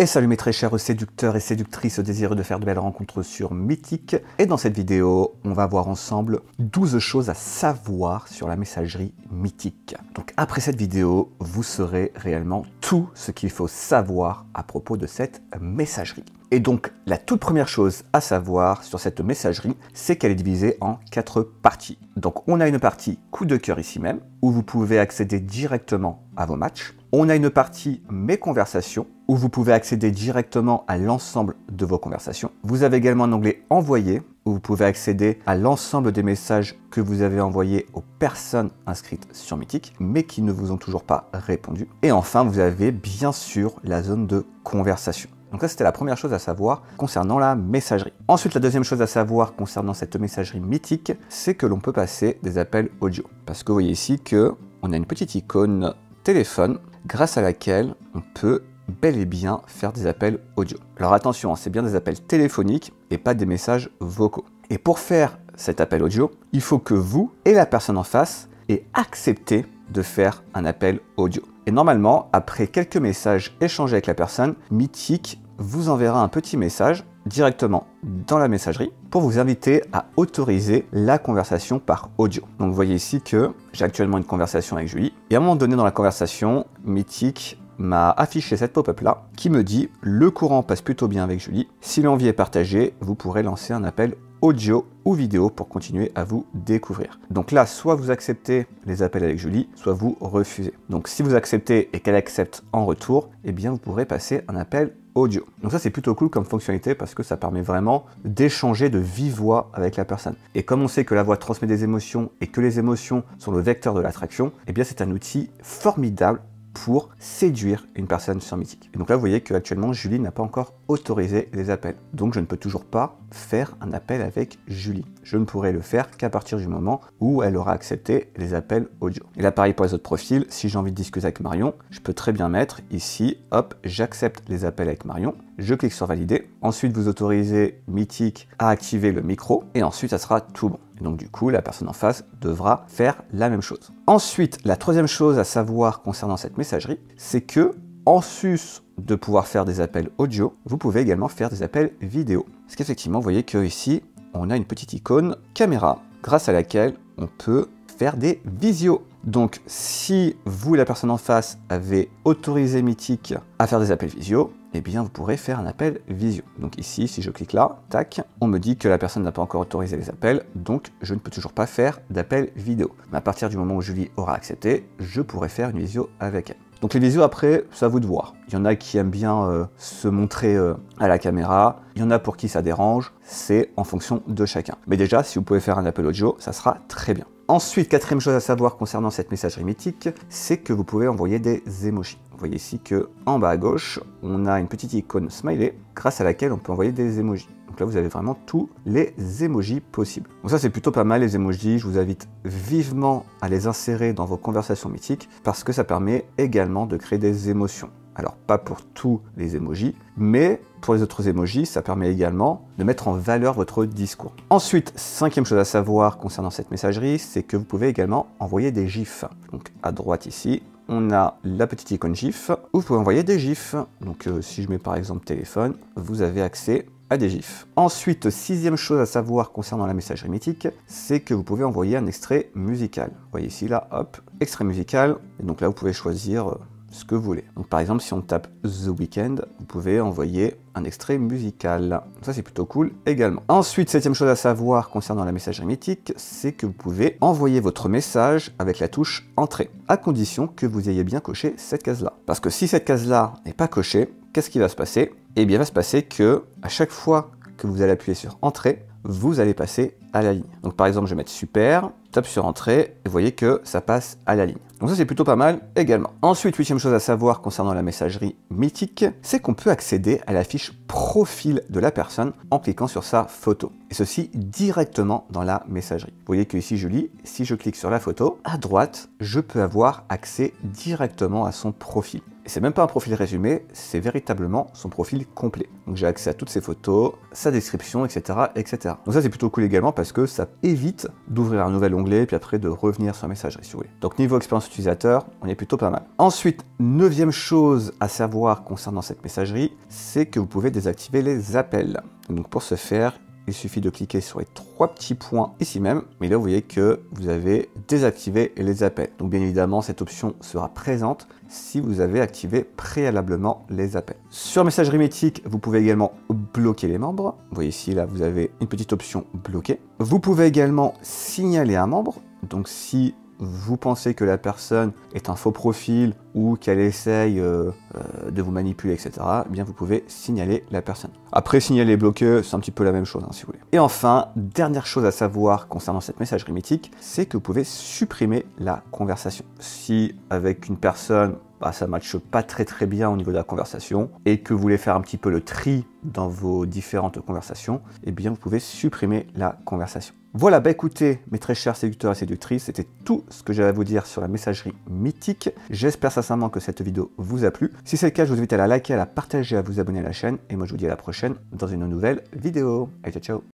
Et salut mes très chers séducteurs et séductrices désireux de faire de belles rencontres sur Mythique. Et dans cette vidéo, on va voir ensemble 12 choses à savoir sur la messagerie Mythique. Donc après cette vidéo, vous saurez réellement tout ce qu'il faut savoir à propos de cette messagerie. Et donc la toute première chose à savoir sur cette messagerie, c'est qu'elle est divisée en 4 parties. Donc on a une partie coup de cœur ici même, où vous pouvez accéder directement à vos matchs. On a une partie mes conversations, où vous pouvez accéder directement à l'ensemble de vos conversations. Vous avez également un onglet envoyer, où vous pouvez accéder à l'ensemble des messages que vous avez envoyés aux personnes inscrites sur Mythique, mais qui ne vous ont toujours pas répondu. Et enfin, vous avez bien sûr la zone de conversation. Donc ça, c'était la première chose à savoir concernant la messagerie. Ensuite, la deuxième chose à savoir concernant cette messagerie Mythique, c'est que l'on peut passer des appels audio. Parce que vous voyez ici qu'on a une petite icône téléphone grâce à laquelle on peut bel et bien faire des appels audio. Alors attention, c'est bien des appels téléphoniques et pas des messages vocaux. Et pour faire cet appel audio, il faut que vous et la personne en face aient accepté de faire un appel audio. Et normalement, après quelques messages échangés avec la personne, Mythique vous enverra un petit message directement dans la messagerie pour vous inviter à autoriser la conversation par audio. Donc vous voyez ici que j'ai actuellement une conversation avec Julie. Et à un moment donné dans la conversation, Mythique m'a affiché cette pop-up là qui me dit « Le courant passe plutôt bien avec Julie. Si l'envie est partagée, vous pourrez lancer un appel audio ou vidéo pour continuer à vous découvrir. » Donc là, soit vous acceptez les appels avec Julie, soit vous refusez. Donc si vous acceptez et qu'elle accepte en retour, eh bien vous pourrez passer un appel audio. Donc ça c'est plutôt cool comme fonctionnalité parce que ça permet vraiment d'échanger de vive voix avec la personne. Et comme on sait que la voix transmet des émotions et que les émotions sont le vecteur de l'attraction, eh bien c'est un outil formidable pour séduire une personne sur Mythique. Et donc là, vous voyez qu'actuellement, Julie n'a pas encore autorisé les appels. Donc, je ne peux toujours pas faire un appel avec Julie. Je ne pourrai le faire qu'à partir du moment où elle aura accepté les appels audio. Et là, pareil pour les autres profils, si j'ai envie de discuter avec Marion, je peux très bien mettre ici, hop, j'accepte les appels avec Marion, je clique sur valider. Ensuite, vous autorisez Mythique à activer le micro et ensuite, ça sera tout bon. Et donc du coup, la personne en face devra faire la même chose. Ensuite, la troisième chose à savoir concernant cette messagerie, c'est que en sus de pouvoir faire des appels audio, vous pouvez également faire des appels vidéo. Parce qu'effectivement, vous voyez qu'ici, on a une petite icône caméra grâce à laquelle on peut faire des visios. Donc si vous et la personne en face avez autorisé Mythique à faire des appels visio, eh bien vous pourrez faire un appel visio. Donc ici, si je clique là, tac, on me dit que la personne n'a pas encore autorisé les appels, donc je ne peux toujours pas faire d'appel vidéo. Mais à partir du moment où Julie aura accepté, je pourrai faire une visio avec elle. Donc les visios après, c'est à vous de voir. Il y en a qui aiment bien se montrer à la caméra, il y en a pour qui ça dérange, c'est en fonction de chacun. Mais déjà, si vous pouvez faire un appel audio, ça sera très bien. Ensuite, quatrième chose à savoir concernant cette messagerie Mythique, c'est que vous pouvez envoyer des emojis. Vous voyez ici qu'en bas à gauche, on a une petite icône smiley grâce à laquelle on peut envoyer des emojis. Donc là, vous avez vraiment tous les emojis possibles. Donc ça, c'est plutôt pas mal les emojis. Je vous invite vivement à les insérer dans vos conversations Mythiques parce que ça permet également de créer des émotions. Alors, pas pour tous les emojis, mais pour les autres emojis, ça permet également de mettre en valeur votre discours. Ensuite, cinquième chose à savoir concernant cette messagerie, c'est que vous pouvez également envoyer des gifs. Donc, à droite ici, on a la petite icône gif, où vous pouvez envoyer des gifs. Donc, si je mets par exemple téléphone, vous avez accès à des gifs. Ensuite, sixième chose à savoir concernant la messagerie Mythique, c'est que vous pouvez envoyer un extrait musical. Vous voyez ici, là, hop, extrait musical. Et donc là, vous pouvez choisir ce que vous voulez. Donc par exemple, si on tape The Weeknd, vous pouvez envoyer un extrait musical. Donc ça, c'est plutôt cool également. Ensuite, septième chose à savoir concernant la messagerie Mythique, c'est que vous pouvez envoyer votre message avec la touche Entrée, à condition que vous ayez bien coché cette case-là. Parce que si cette case-là n'est pas cochée, qu'est-ce qui va se passer? Eh bien, il va se passer que à chaque fois que vous allez appuyer sur Entrée, vous allez passer à la ligne. Donc par exemple, je vais mettre super, tape sur Entrée, et vous voyez que ça passe à la ligne. Donc ça, c'est plutôt pas mal également. Ensuite, huitième chose à savoir concernant la messagerie Mythique, c'est qu'on peut accéder à la fiche profil de la personne en cliquant sur sa photo. Et ceci directement dans la messagerie. Vous voyez que ici, je lis, si je clique sur la photo, à droite, je peux avoir accès directement à son profil. c'est même pas un profil résumé, c'est véritablement son profil complet. Donc j'ai accès à toutes ses photos, sa description, etc., etc. Donc ça c'est plutôt cool également parce que ça évite d'ouvrir un nouvel onglet et puis après de revenir sur Messagerie si vous voulez. Donc niveau expérience utilisateur, on est plutôt pas mal. Ensuite, neuvième chose à savoir concernant cette messagerie, c'est que vous pouvez désactiver les appels. Donc pour ce faire, il suffit de cliquer sur les 3 petits points ici même, mais là vous voyez que vous avez désactivé les appels. Donc bien évidemment cette option sera présente si vous avez activé préalablement les appels. Sur Messagerie Mythique, vous pouvez également bloquer les membres. Vous voyez ici là vous avez une petite option bloquer. Vous pouvez également signaler un membre, donc si vous pensez que la personne est un faux profil ou qu'elle essaye de vous manipuler, etc., eh bien vous pouvez signaler la personne. Après, signaler et bloquer, c'est un petit peu la même chose, hein, si vous voulez. Et enfin, dernière chose à savoir concernant cette messagerie mythique, c'est que vous pouvez supprimer la conversation. Si avec une personne, ça ne matche pas très bien au niveau de la conversation et que vous voulez faire un petit peu le tri dans vos différentes conversations, eh bien vous pouvez supprimer la conversation. Voilà, écoutez, mes très chers séducteurs et séductrices, c'était tout ce que j'avais à vous dire sur la messagerie mythique. J'espère sincèrement que cette vidéo vous a plu. Si c'est le cas, je vous invite à la liker, à la partager, à vous abonner à la chaîne. Et moi, je vous dis à la prochaine dans une nouvelle vidéo. Allez, ciao, ciao!